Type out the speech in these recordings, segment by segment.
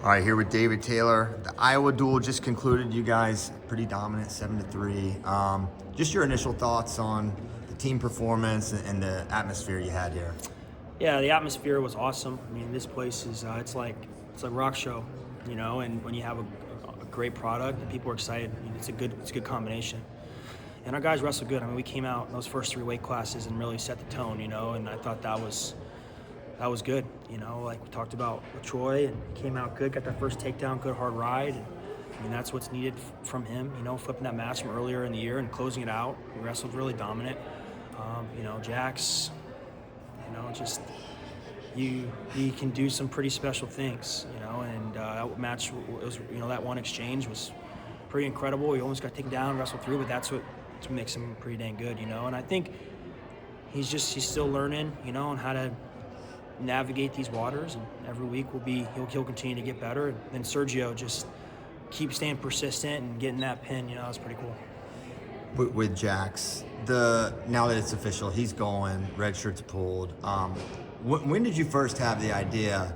All right, here with David Taylor. The Iowa duel just concluded. You guys pretty dominant, 7-3. Just your initial thoughts on the team performance and the atmosphere you had here. Yeah, the atmosphere was awesome. I mean, this place is it's like a rock show, And when you have a great product and people are excited, it's a good combination. And our guys wrestled good. I mean, we came out in those first 3 weight classes and really set the tone, And I thought that was good. Like we talked about with Troy, and he came out good, got that first takedown, good hard ride. And, I mean, that's what's needed from him, flipping that match from earlier in the year and closing it out. He wrestled really dominant. Jax, just he can do some pretty special things, and that match was, that one exchange was pretty incredible. He almost got taken down, wrestled through, but that's what makes him pretty dang good, And I think he's still learning, on how to navigate these waters, and every week he'll continue to get better. And then Sergio just keep staying persistent and getting that pin, it's pretty cool. With Jax, now that it's official, he's going, red shirt's pulled. When did you first have the idea,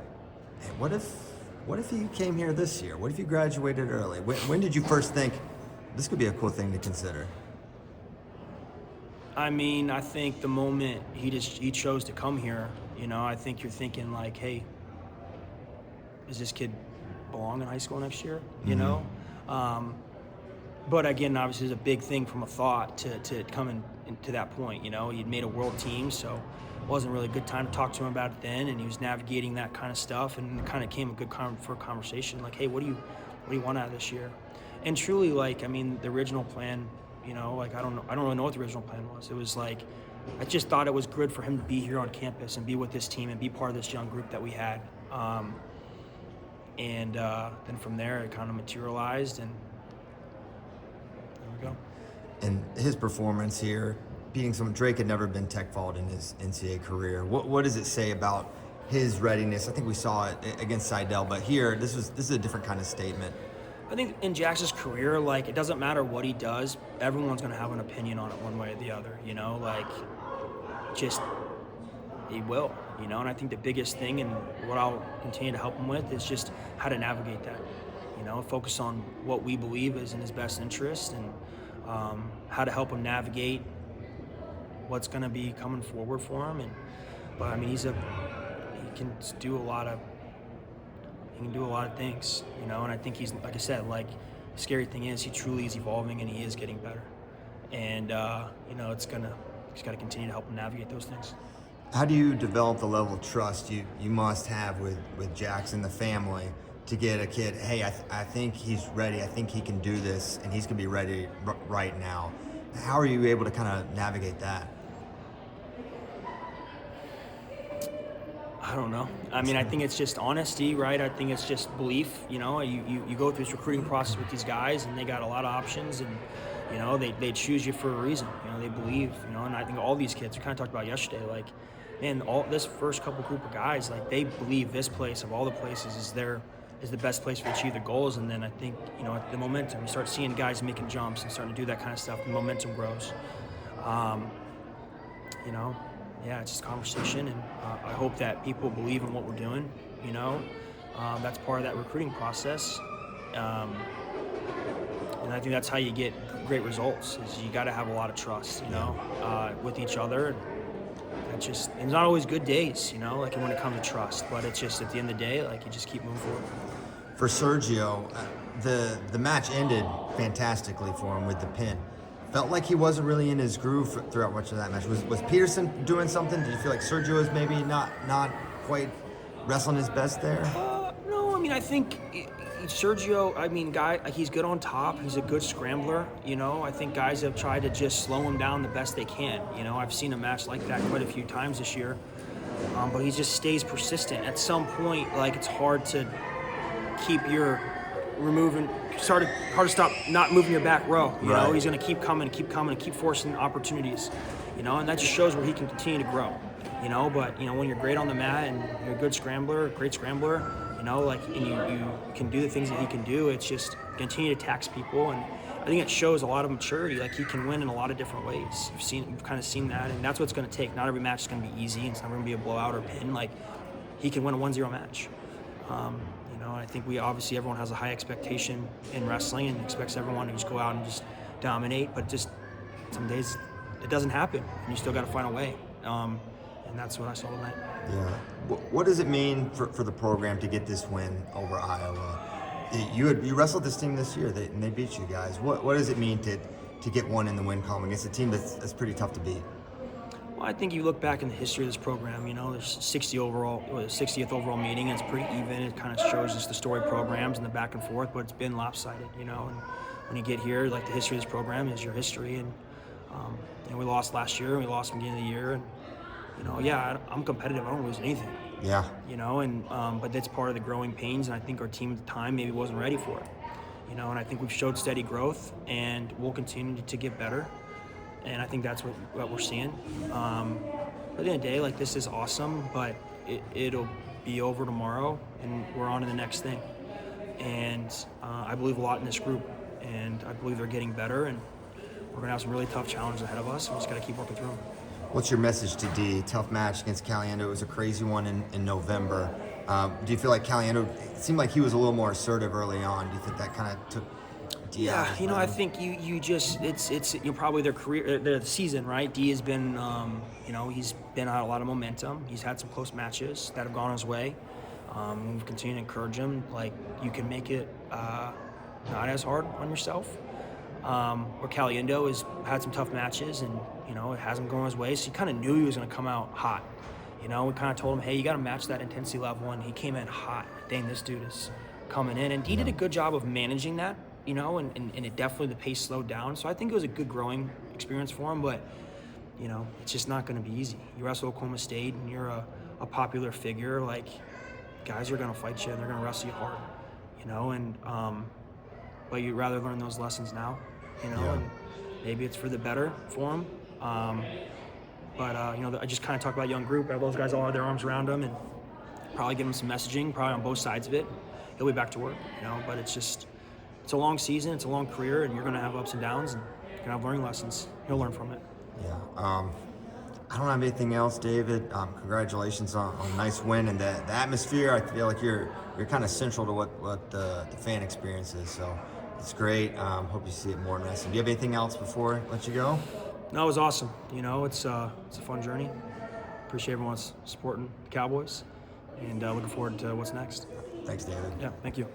hey, what if he came here this year? What if you graduated early? When did you first think this could be a cool thing to consider? I mean, I think the moment he chose to come here, I think you're thinking like, hey, does this kid belong in high school next year? But again, obviously, it's a big thing from a thought to come into that point. He'd made a world team, so it wasn't really a good time to talk to him about it then, and he was navigating that kind of stuff, and it kind of came for a conversation like, hey, what do you want out of this year? And truly, the original plan, I don't really know what the original plan was. It was like, I just thought it was good for him to be here on campus and be with this team and be part of this young group that we had. And then from there, it kind of materialized, and there we go. And his performance here, beating someone, Drake had never been tech fault in his NCAA career. What does it say about his readiness? I think we saw it against Seidel, but here, this is a different kind of statement. I think in Jax's career, it doesn't matter what he does, everyone's going to have an opinion on it one way or the other, he will, and I think the biggest thing and what I'll continue to help him with is just how to navigate that, focus on what we believe is in his best interest, and how to help him navigate what's going to be coming forward for him. But he can do a lot of things, and I think he's, like I said, the scary thing is he truly is evolving and he is getting better, and he's got to continue to help him navigate those things. How do you develop the level of trust you must have with Jax and the family to get a kid, hey, I think he's ready, I think he can do this, and he's going to be ready right now? How are you able to kind of navigate that? I don't know. I think it's just honesty, right? I think it's just belief. You go through this recruiting process with these guys, and they got a lot of options, and they choose you for a reason. They believe. And I think all these kids we kind of talked about yesterday, all this first couple group of guys, they believe this place of all the places is the best place to achieve their goals. And then I think the momentum, you start seeing guys making jumps and starting to do that kind of stuff. The momentum grows. Yeah, it's just conversation, and I hope that people believe in what we're doing, That's part of that recruiting process. And I think that's how you get great results, is you got to have a lot of trust, with each other. It's not always good days, when it comes to trust, but it's just at the end of the day, you just keep moving forward. For Sergio, the match ended fantastically for him with the pin. Felt like he wasn't really in his groove throughout much of that match. Was Peterson doing something? Did you feel like Sergio is maybe not quite wrestling his best there? No, I think Sergio, he's good on top. He's a good scrambler. I think guys have tried to just slow him down the best they can. I've seen a match like that quite a few times this year. But he just stays persistent. At some point, it's hard to keep your hard to stop not moving your back row. Right. He's going to keep coming, and keep forcing opportunities. And that just shows where he can continue to grow. But when you're great on the mat and you're a good scrambler, great scrambler, and you can do the things that he can do, it's just continue to tax people. And I think it shows a lot of maturity. He can win in a lot of different ways. You've kind of seen that, and that's what it's going to take. Not every match is going to be easy, and it's not going to be a blowout or pin. He can win a 1-0 match. You know, I think everyone has a high expectation in wrestling and expects everyone to just go out and just dominate, but just some days it doesn't happen, and you still got to find a way. And that's what I saw tonight. Yeah. What does it mean for the program to get this win over Iowa? You wrestled this team this year, and they beat you guys. What does it mean to get one in the win column against a team that's pretty tough to beat? Well, I think you look back in the history of this program, you know, there's 60th overall meeting, and it's pretty even. It kind of shows us the story programs and the back and forth, but it's been lopsided, you know. And when you get here, like, the history of this program is your history. And we lost last year, and we lost from the beginning of the year. And, you know, yeah, I'm competitive. I don't lose anything. Yeah. You know, and but that's part of the growing pains, and I think our team at the time maybe wasn't ready for it. You know, and I think we've showed steady growth, and we'll continue to get better. And I think that's what we're seeing. But at the end of the day, like, this is awesome, but it'll be over tomorrow, and we're on to the next thing. And I believe a lot in this group, and I believe they're getting better, and we're going to have some really tough challenges ahead of us, and we just got to keep working through them. What's your message to D? Tough match against Caliendo. It was a crazy one in November. Do you feel like Caliendo, it seemed like he was a little more assertive early on. Do you think that kind of took D out? Yeah, you know, I think you just, it's probably their career, their season, right? D has been, you know, he's been on a lot of momentum. He's had some close matches that have gone his way. We've continued to encourage him, like, you can make it not as hard on yourself. Where Caliendo has had some tough matches, and, you know, it hasn't gone his way, so you kind of knew he was going to come out hot. You know, we kind of told him, hey, you got to match that intensity level, and he came in hot. Dang, this dude is coming in. And he did a good job of managing that, you know, and it definitely, the pace slowed down. So I think it was a good growing experience for him, but, you know, it's just not going to be easy. You wrestle Oklahoma State, and you're a popular figure. Like, guys are going to fight you, and they're going to wrestle you hard, you know, and but you'd rather learn those lessons now, you know, and maybe it's for the better for him. But you know, I just kind of talk about young group. Have those guys all have their arms around him, and probably give him some messaging, probably on both sides of it. He'll be back to work, you know. But it's a long season, it's a long career, and you're going to have ups and downs, and you're going to have learning lessons. He'll learn from it. Yeah. I don't have anything else, David. Congratulations on a nice win, and the atmosphere. I feel like you're kind of central to what the fan experience is. So it's great. Hope you see it more in wrestling. Do you have anything else before I let you go? No, it was awesome. You know, it's a fun journey. Appreciate everyone's supporting the Cowboys, and looking forward to what's next. Thanks, David. Yeah, thank you.